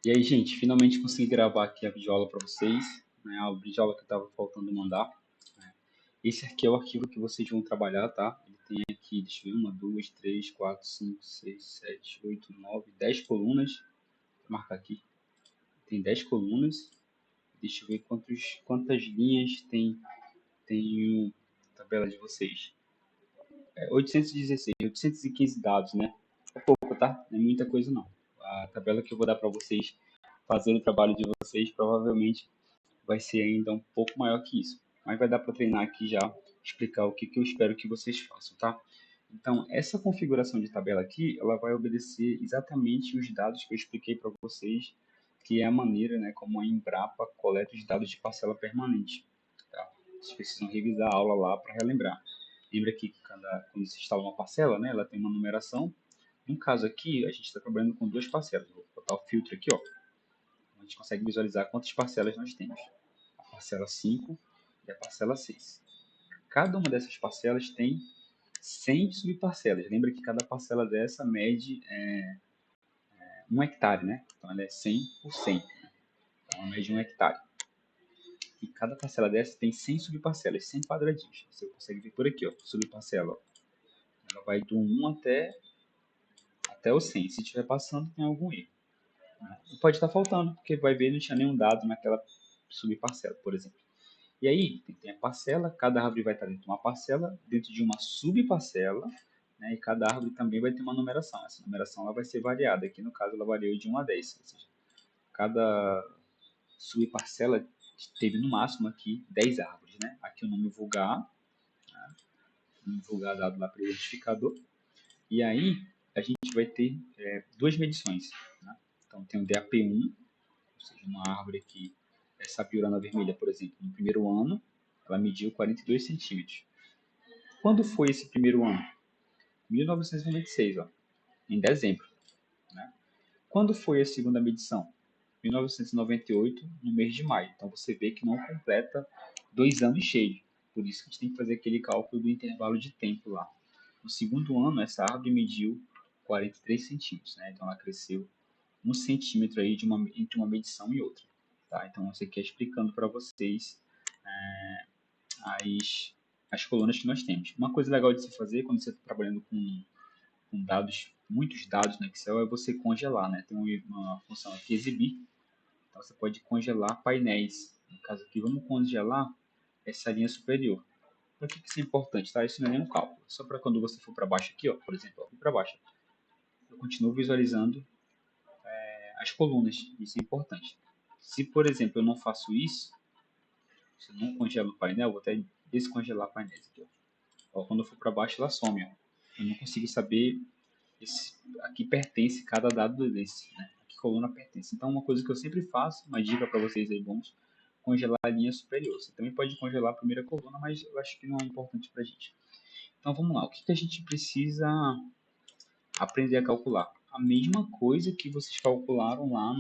E aí, gente, finalmente consegui gravar aqui a videoaula para vocês, né? A videoaula que estava faltando mandar. Esse aqui é o arquivo que vocês vão trabalhar, tá? Ele tem aqui, deixa eu ver, uma, duas, três, quatro, cinco, seis, sete, oito, nove, 10 colunas. Vou marcar aqui. Tem 10 colunas. Deixa eu ver quantas linhas tem a tabela de vocês. 816, 815 dados, né? É pouco, tá? Não é muita coisa, não. A tabela que eu vou dar para vocês fazer o trabalho de vocês provavelmente vai ser ainda um pouco maior que isso. Mas vai dar para treinar aqui já, explicar o que eu espero que vocês façam, tá? Então, essa configuração de tabela aqui, ela vai obedecer exatamente os dados que eu expliquei para vocês, que é a maneira, né, como a Embrapa coleta os dados de parcela permanente. Tá? Vocês precisam revisar a aula lá para relembrar. Lembra que quando se instala uma parcela, né, ela tem uma numeração. No caso aqui, a gente está trabalhando com duas parcelas. Vou botar o filtro aqui, ó. A gente consegue visualizar quantas parcelas nós temos. A parcela 5 e a parcela 6. Cada uma dessas parcelas tem 100 subparcelas. Lembra que cada parcela dessa mede 1 hectare, né? Então ela é 100 por 100. Então ela mede 1 hectare. E cada parcela dessa tem 100 subparcelas, 100 quadradinhos. Você consegue ver por aqui, ó, subparcela. Ó. Ela vai do 1 até o 100. Se estiver passando, tem algum erro. E pode estar faltando, porque vai ver não tinha nenhum dado naquela subparcela, por exemplo. E aí, tem a parcela, cada árvore vai estar dentro de uma parcela, dentro de uma subparcela, né, e cada árvore também vai ter uma numeração. Essa numeração ela vai ser variada. Aqui, no caso, ela variou de 1 a 10. Ou seja, cada subparcela teve no máximo aqui 10 árvores. Né? Aqui o nome vulgar, né? O nome vulgar dado lá para o identificador. E aí, a gente vai ter duas medições. Né? Então, tem o DAP1, ou seja, uma árvore que essa piurana vermelha, por exemplo, no primeiro ano, ela mediu 42 centímetros. Quando foi esse primeiro ano? 1996, ó, em dezembro. Né? Quando foi a segunda medição? 1998, no mês de maio. Então você vê que não completa 2 anos cheios. Por isso que a gente tem que fazer aquele cálculo do intervalo de tempo lá. No segundo ano, essa árvore mediu 43 centímetros. Né? Então ela cresceu 1 centímetro aí entre uma medição e outra. Tá? Então isso aqui é explicando para vocês as, as colunas que nós temos. Uma coisa legal de se fazer quando você está trabalhando com dados, muitos dados no Excel, é você congelar, né? Tem uma função aqui, exibir. Então você pode congelar painéis. No caso aqui, vamos congelar essa linha superior. Por que isso é importante? Tá? Isso não é nenhum cálculo. Só para quando você for para baixo aqui, ó, por exemplo, para baixo, eu continuo visualizando as colunas. Isso é importante. Se, por exemplo, eu não faço isso, se eu não congelo o painel, vou até descongelar painéis aqui. Ó. Ó, quando eu for para baixo, ela some. Ó. Eu não consigo saber aqui pertence cada dado desse, né? A que coluna pertence. Então, uma coisa que eu sempre faço, uma dica para vocês aí, vamos congelar a linha superior. Você também pode congelar a primeira coluna, mas eu acho que não é importante para a gente. Então, vamos lá. O que a gente precisa aprender a calcular? A mesma coisa que vocês calcularam lá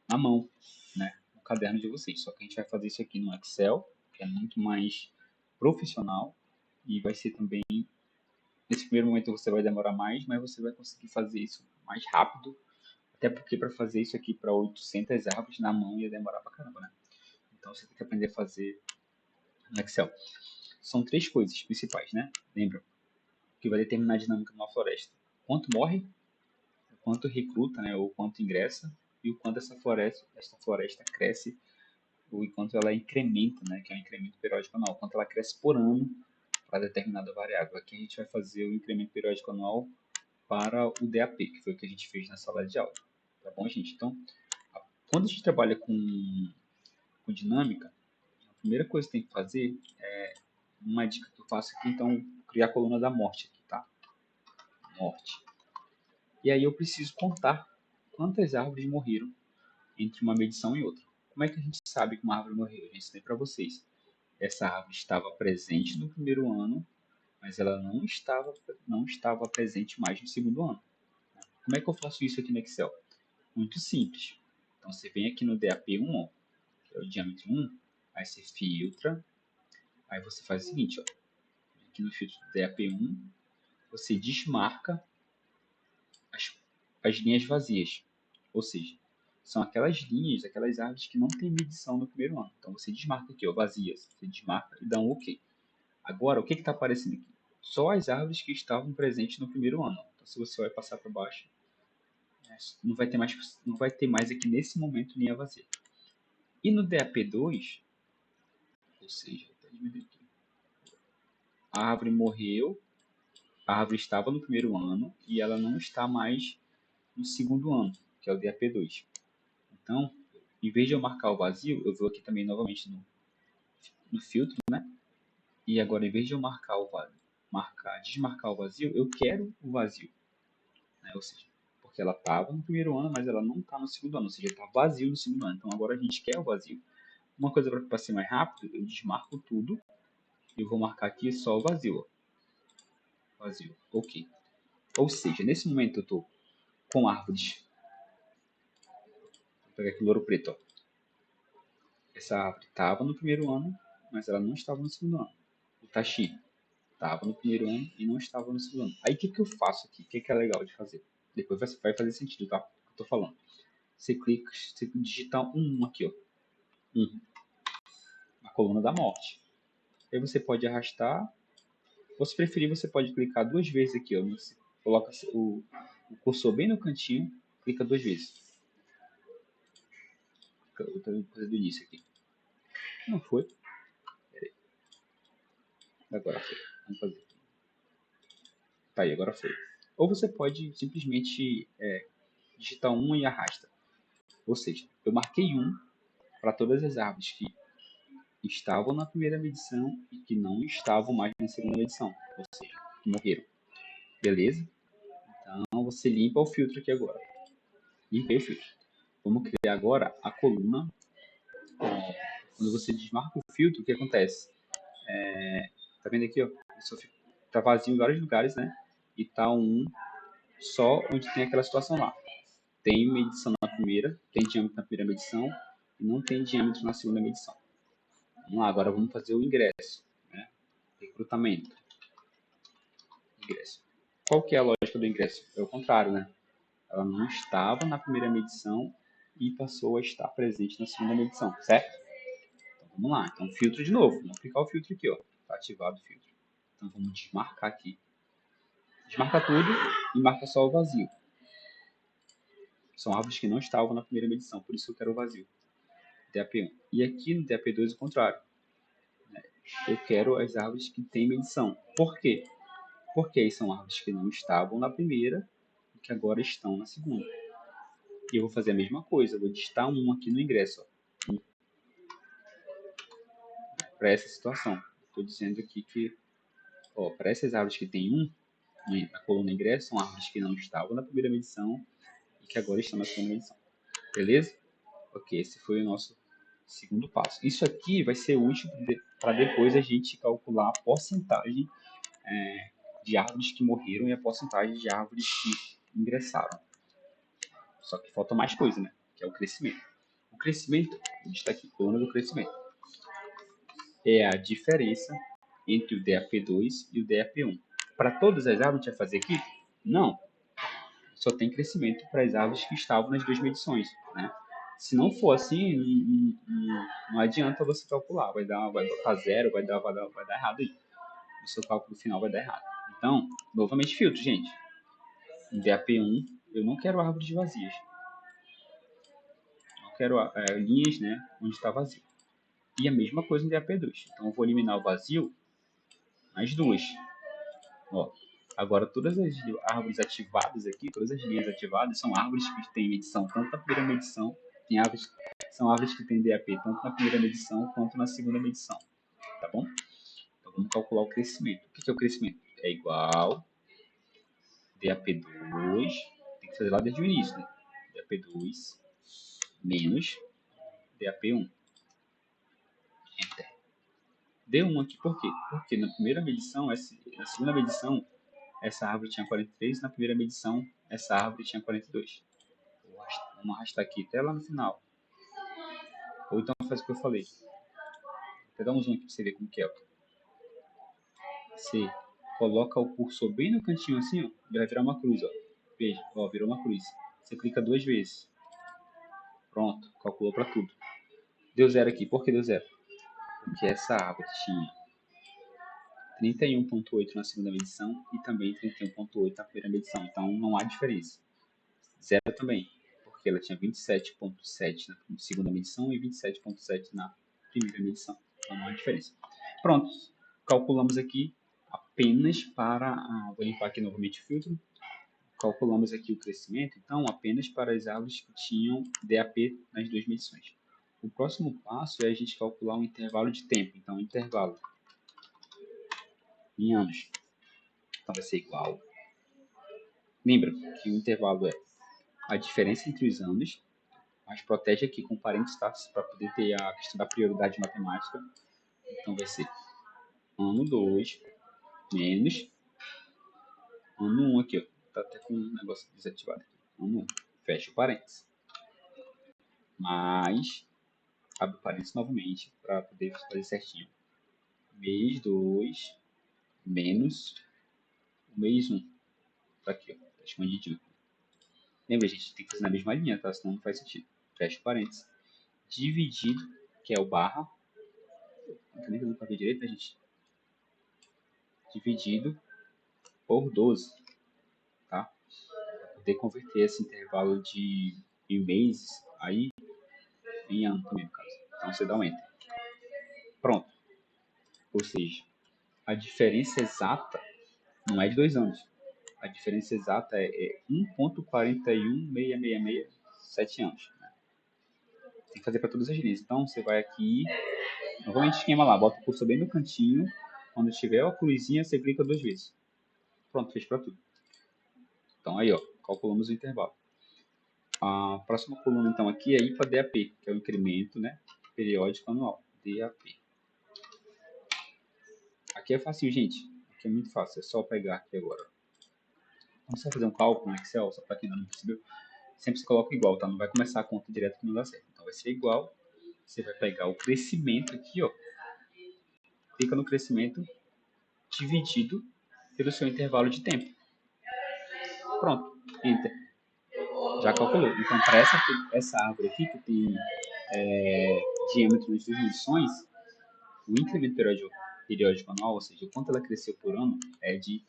na mão, né? No caderno de vocês. Só que a gente vai fazer isso aqui no Excel, que é muito mais profissional e vai ser também. Nesse primeiro momento você vai demorar mais, mas você vai conseguir fazer isso mais rápido. Até porque para fazer isso aqui para 800 árvores na mão ia demorar pra caramba, né? Então você tem que aprender a fazer no Excel. São três coisas principais, né? Lembra? Que vai determinar a dinâmica de uma floresta. Quanto morre, o quanto recruta, né? Ou quanto ingressa, e o quanto essa floresta cresce, ou enquanto ela incrementa, né? Que é o incremento periódico anual. Quanto ela cresce por ano para determinada variável. Aqui a gente vai fazer o incremento periódico anual para o DAP, que foi o que a gente fez na sala de aula. Tá bom, gente? Então, quando a gente trabalha com dinâmica, a primeira coisa que tem que fazer é uma dica que eu faço aqui, então, criar a coluna da morte aqui, tá? Morte. E aí eu preciso contar quantas árvores morreram entre uma medição e outra. Como é que a gente sabe que uma árvore morreu? Eu ensinei para vocês. Essa árvore estava presente no primeiro ano, mas ela não estava presente mais no segundo ano. Como é que eu faço isso aqui no Excel? Muito simples. Então você vem aqui no DAP1, ó, que é o diâmetro 1, aí você filtra, aí você faz o seguinte, ó, aqui no filtro do DAP1, você desmarca as, as linhas vazias, ou seja, são aquelas linhas, aquelas árvores que não tem medição no primeiro ano. Então você desmarca aqui, ó, vazias. Você desmarca e dá um OK. Agora, o que está aparecendo aqui? Só as árvores que estavam presentes no primeiro ano. Então, se você vai passar para baixo, não vai ter mais aqui nesse momento linha vazia. E no DAP2, ou seja, a árvore morreu, a árvore estava no primeiro ano e ela não está mais no segundo ano, que é o DAP2. Então, em vez de eu marcar o vazio, eu vou aqui também novamente no filtro, né? E agora, em vez de eu marcar o vazio, desmarcar o vazio, eu quero o vazio. Né? Ou seja, porque ela estava no primeiro ano, mas ela não está no segundo ano, ou seja, está vazio no segundo ano. Então agora a gente quer o vazio. Uma coisa para ser mais rápido, eu desmarco tudo e eu vou marcar aqui só o vazio. Ó. Vazio, OK. Ou seja, nesse momento eu estou com árvores. Vou pegar aqui o louro preto. Ó. Essa árvore estava no primeiro ano, mas ela não estava no segundo ano. O taxi estava no primeiro ano e não estava no segundo ano. Aí o que eu faço aqui? O que é legal de fazer? Depois vai fazer sentido, tá? O que eu estou falando. Você clica, você digita um aqui, ó. Na coluna da morte. Aí você pode arrastar, ou se preferir, você pode clicar 2 vezes aqui, ó. Você coloca o cursor bem no cantinho, clica 2 vezes. Eu estou fazendo do início aqui. Não foi? Peraí. Agora foi. Vamos fazer. Tá aí, agora foi. Ou você pode simplesmente digitar um e arrasta. Ou seja, eu marquei um para todas as árvores que estavam na primeira medição e que não estavam mais na segunda medição. Ou seja, que morreram. Beleza? Então você limpa o filtro aqui agora. Limpei o filtro. Vamos criar agora a coluna. Quando você desmarca o filtro, o que acontece? Tá vendo aqui, ó? Tá vazio em vários lugares, né? E tá um só onde tem aquela situação lá. Tem medição na primeira, tem diâmetro na primeira medição e não tem diâmetro na segunda medição. Vamos lá, agora vamos fazer o ingresso, né? Recrutamento. Ingresso. Qual que é a lógica do ingresso? É o contrário, né? Ela não estava na primeira medição e passou a estar presente na segunda medição, certo? Então vamos lá, então filtro de novo, vamos aplicar o filtro aqui, ó. Está ativado o filtro. Então vamos desmarcar aqui. Desmarca tudo e marca só o vazio. São árvores que não estavam na primeira medição, por isso eu quero o vazio. DAP1. E aqui no DAP2 é o contrário. Eu quero as árvores que têm medição. Por quê? Porque aí são árvores que não estavam na primeira e que agora estão na segunda. E eu vou fazer a mesma coisa, eu vou digitar um aqui no ingresso. Para essa situação. Estou dizendo aqui que para essas árvores que tem um na coluna ingresso, são árvores que não estavam na primeira medição e que agora estão na segunda medição. Beleza? Ok, esse foi o nosso segundo passo. Isso aqui vai ser útil para depois a gente calcular a porcentagem de árvores que morreram e a porcentagem de árvores que ingressaram. Só que falta mais coisa, né? Que é o crescimento. O crescimento, a gente está aqui, coluna do crescimento, é a diferença entre o DAP2 e o DAP1. Para todas as árvores que a gente vai fazer aqui? Não. Só tem crescimento para as árvores que estavam nas duas medições, né? Se não for assim, não adianta você calcular. Vai dar zero, vai dar errado aí. O seu cálculo final vai dar errado. Então, novamente filtro, gente. Em DAP1, eu não quero árvores vazias. Eu quero linhas, né, onde está vazio. E a mesma coisa em DAP2. Então, eu vou eliminar o vazio nas duas. Ó, agora, todas as árvores ativadas aqui, todas as linhas ativadas, são árvores que têm medição tanto na primeira medição, são árvores que têm DAP tanto na primeira medição quanto na segunda medição. Tá bom? Então, vamos calcular o crescimento. O que é o crescimento? É igual DAP2, tem que fazer lá desde o início, né? DAP2 menos DAP1. Enter. Deu 1 aqui por quê? Porque na primeira medição, na segunda medição, essa árvore tinha 43, na primeira medição, essa árvore tinha 42. Vamos arrastar aqui até lá no final. Ou então faz o que eu falei. Vou dar um zoom aqui para você ver como que é. Você coloca o cursor bem no cantinho assim, ó, ele vai virar uma cruz, ó. Veja, ó, virou uma cruz. Você clica 2 vezes. Pronto, calculou para tudo. Deu zero aqui. Por que deu zero? Porque essa árvore tinha 31,8 na segunda medição e também 31,8 na primeira medição. Então não há diferença. Zero também, porque ela tinha 27,7 na segunda medição e 27,7 na primeira medição. Então não há diferença. Pronto, calculamos aqui apenas para... vou limpar aqui novamente o filtro. Calculamos aqui o crescimento, então, apenas para as árvores que tinham DAP nas duas medições. O próximo passo é a gente calcular um intervalo de tempo. Então, intervalo em anos. Então, vai ser igual. Lembra que o intervalo é a diferença entre os anos, mas protege aqui com parênteses, tá? Para poder ter a questão da prioridade matemática. Então, vai ser ano 2 menos ano 1 aqui, ó. Tá até com um negócio desativado aqui. Ano 1. Fecha o parênteses. Mais, abre o parênteses novamente para poder fazer certinho. Mês 2 menos o mês 1. Tá aqui, ó. Tá escondidinho. Lembra, gente, tem que fazer na mesma linha, tá? Senão não faz sentido. Fecha o parênteses. Dividido, que é o barra. Não tô nem fazendo para ver direito, né, gente? Dividido por 12, tá? Para poder converter esse intervalo em meses aí em ano também, no caso. Então você dá um enter. Pronto. Ou seja, a diferença exata não é de 2 anos. A diferença exata é 1,41666 anos. Né? Tem que fazer para todas as linhas. Então você vai aqui, novamente esquema lá, bota o cursor bem no cantinho. Quando tiver a cruzinha, você clica 2 vezes. Pronto, fez para tudo. Então aí, ó, calculamos o intervalo. A próxima coluna então aqui é IPA DAP, que é o incremento, né, periódico anual, DAP. Aqui é fácil, gente. Aqui é muito fácil, é só pegar aqui agora. Quando você vai fazer um cálculo no Excel, só para quem ainda não percebeu, sempre se coloca igual, tá? Não vai começar a conta direto que não dá certo. Então vai ser igual. Você vai pegar o crescimento aqui, ó. Clica no crescimento dividido pelo seu intervalo de tempo. Pronto. Enter. Já calculou. Então, para essa árvore aqui, que tem diâmetro nas duas medições, o incremento periódico anual, ou seja, o quanto ela cresceu por ano, é de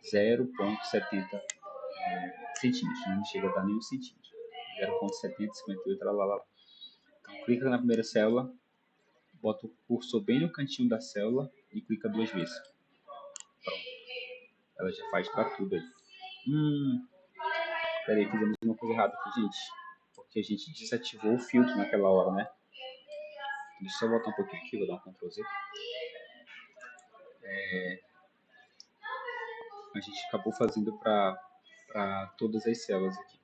0,70 centímetros. Não chega a dar nenhum centímetro. 0,70, 58, lá, lá, lá. Então, clica na primeira célula, bota o cursor bem no cantinho da célula e clica 2 vezes. Pronto. Ela já faz para tudo aí. Peraí, fizemos uma coisa errada aqui, gente. Porque a gente desativou o filtro naquela hora, né? Deixa eu só voltar um pouquinho aqui, vou dar um Ctrl Z. A gente acabou fazendo para todas as células aqui.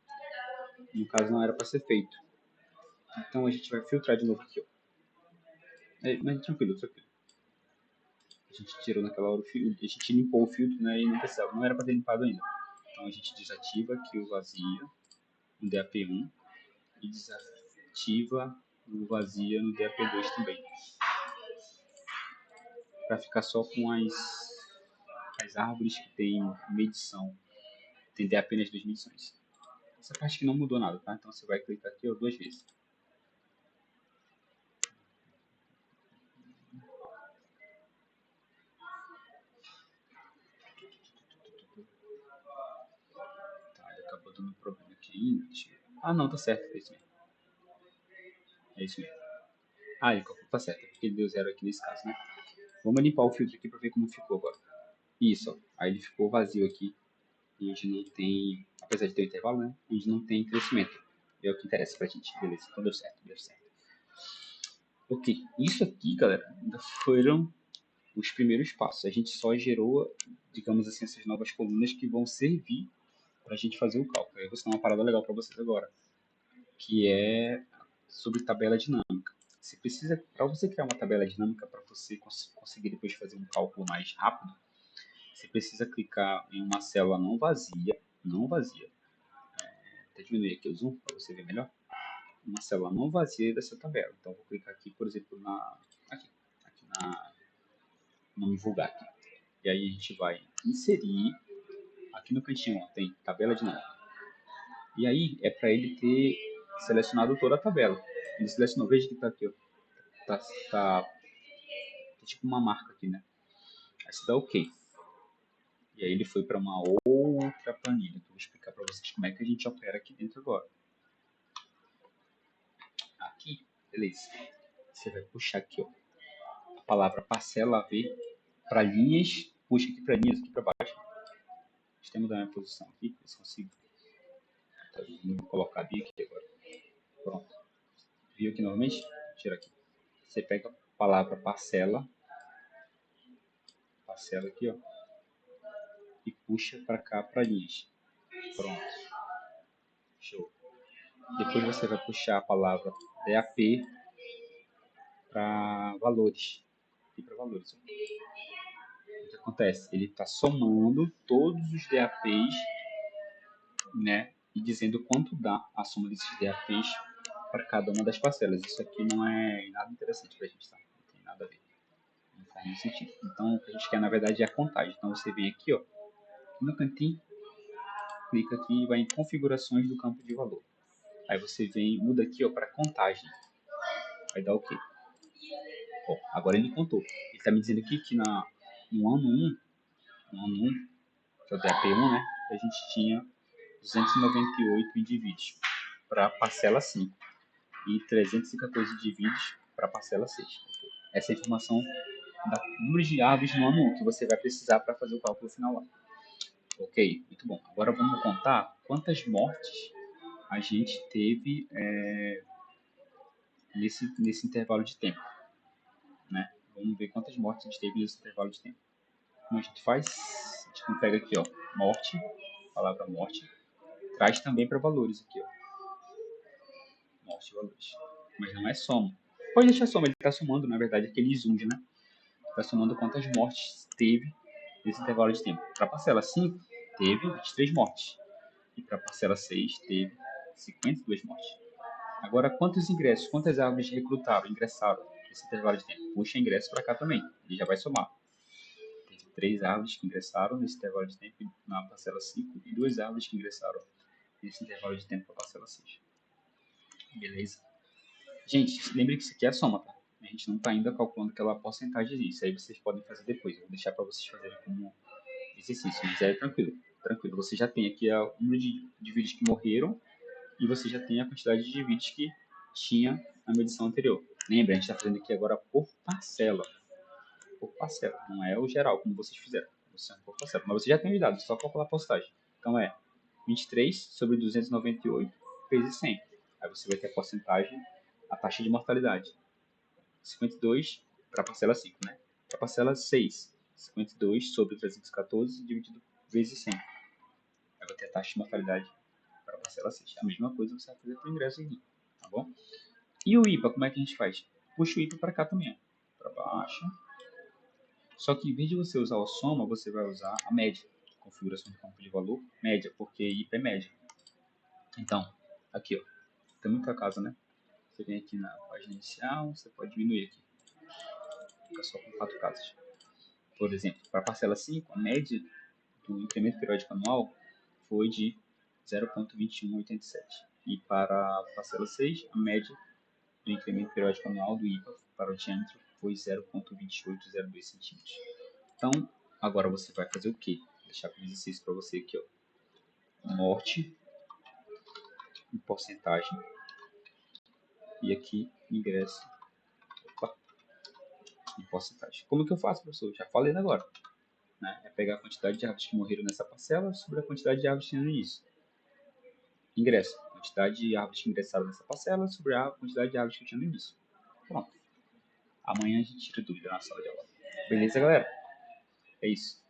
No caso, não era para ser feito. Então a gente vai filtrar de novo aqui, ó. Mas tranquilo, tranquilo. A gente tirou naquela hora o filtro, a gente limpou o filtro, né, e não percebe, não era para ter limpado ainda. Então a gente desativa aqui o vazio no DAP1 e desativa o vazio no DAP2 também. Para ficar só com as árvores que tem medição, tem DAP nas duas medições. Essa parte que não mudou nada, tá? Então você vai clicar aqui, ó, 2 vezes. Tá, ele acabou dando um problema aqui ainda. Ah, não, tá certo, é isso mesmo. É isso mesmo. Ah, ele tá certo, é porque ele deu zero aqui nesse caso, né? Vamos limpar o filtro aqui para ver como ficou agora. Isso, ó. Aí ele ficou vazio aqui. E onde não tem, apesar de ter um intervalo, né? Onde não tem crescimento. É o que interessa pra gente. Beleza, então deu certo, deu certo. Ok, isso aqui, galera, ainda foram os primeiros passos. A gente só gerou, digamos assim, essas novas colunas que vão servir para a gente fazer o cálculo. Eu vou ensinar uma parada legal para vocês agora, que é sobre tabela dinâmica. Você precisa, para você criar uma tabela dinâmica, para você conseguir depois fazer um cálculo mais rápido, você precisa clicar em uma célula não vazia. Vou diminuir aqui o zoom para você ver melhor. Uma célula não vazia dessa tabela. Então, vou clicar aqui, por exemplo, aqui no divulgar aqui. E aí a gente vai inserir, aqui no cantinho ó, tem tabela dinâmica. E aí é para ele ter selecionado toda a tabela. Ele selecionou, veja que tá aqui, ó. Tá tipo uma marca aqui, né? Aí você dá OK. E aí ele foi para uma outra planilha, que eu vou explicar para vocês como é que a gente opera aqui dentro agora. Aqui, beleza. Você vai puxar aqui, ó, a palavra parcela AV para linhas, puxa aqui para linhas, aqui para baixo. Deixa eu mudar minha posição aqui, para ver se consigo. Vou colocar aqui agora. Pronto. Viu aqui novamente? Tira aqui. Você pega a palavra parcela aqui, ó, e puxa para cá para linhas. Pronto. Show. Depois você vai puxar a palavra DAP para valores. Aqui para valores. O que acontece? Ele está somando todos os DAPs, né? E dizendo quanto dá a soma desses DAPs para cada uma das parcelas. Isso aqui não é nada interessante para a gente, tá? Não tem nada a ver. Não faz nenhum sentido. Então, o que a gente quer, na verdade, é a contagem. Então, você vem aqui, ó, no cantinho, clica aqui e vai em configurações do campo de valor. Aí você vem, muda aqui, ó, para contagem. Vai dar OK. Ó, agora ele contou. Ele está me dizendo aqui que no ano 1, que é o DAP1, né, a gente tinha 298 indivíduos para a parcela 5 e 314 indivíduos para a parcela 6. Essa é a informação da número de aves no ano 1 que você vai precisar para fazer o cálculo final lá. Ok, muito bom. Agora vamos contar quantas mortes a gente teve nesse intervalo de tempo, né? Vamos ver quantas mortes a gente teve nesse intervalo de tempo. Como a gente faz? A gente pega aqui, ó, morte, palavra morte, traz também para valores aqui, ó. Morte e valores. Mas não é soma. Pode deixar soma, ele está somando, na verdade, aquele zooms, né? Está somando quantas mortes teve nesse intervalo de tempo. Para a parcela 5, teve 23 mortes. E para a parcela 6, teve 52 mortes. Agora, quantos ingressos, quantas árvores ingressaram nesse intervalo de tempo? Puxa ingresso para cá também, ele já vai somar. Teve 3 árvores que ingressaram nesse intervalo de tempo na parcela 5 e 2 árvores que ingressaram nesse intervalo de tempo para a parcela 6. Beleza? Gente, lembre que isso aqui é a soma, tá? A gente não está ainda calculando aquela porcentagem disso. Aí vocês podem fazer depois. Eu vou deixar para vocês fazerem como exercício. Mas é tranquilo. Tranquilo. Você já tem aqui o número de indivíduos que morreram e você já tem a quantidade de indivíduos que tinha na medição anterior. Lembra, a gente está fazendo aqui agora por parcela. Por parcela. Não é o geral, como vocês fizeram. Você é por parcela. Mas você já tem os dados, só calcular a porcentagem. Então é 23 sobre 298 vezes 100. Aí você vai ter a porcentagem, a taxa de mortalidade. 52 para a parcela 5, né? Para a parcela 6, 52 sobre 314 dividido vezes 100. Aí vai ter a taxa de mortalidade para a parcela 6. A mesma coisa você vai fazer para o ingresso aqui, tá bom? E o IPA, como é que a gente faz? Puxa o IPA para cá também, para baixo. Só que em vez de você usar a soma, você vai usar a média. Configuração de campo de valor, média, porque IPA é média. Então, aqui, ó, tem muita casa, né? Você vem aqui na página inicial, você pode diminuir aqui. Fica só com 4 casas. Por exemplo, para a parcela 5, a média do incremento periódico anual foi de 0,2187. E para a parcela 6, a média do incremento periódico anual do IPA para o diâmetro foi 0,2802 centímetros. Então, agora você vai fazer o quê? Vou deixar como exercício para você aqui, ó. Morte em porcentagem e aqui ingresso. Opa, em porcentagem. Como que eu faço, professor? Já falei agora. Né? É pegar a quantidade de árvores que morreram nessa parcela sobre a quantidade de árvores que tinha no início. Ingresso. Quantidade de árvores que ingressaram nessa parcela sobre a quantidade de árvores que tinha no início. Pronto. Amanhã a gente tira dúvida na sala de aula. Beleza, galera? É isso.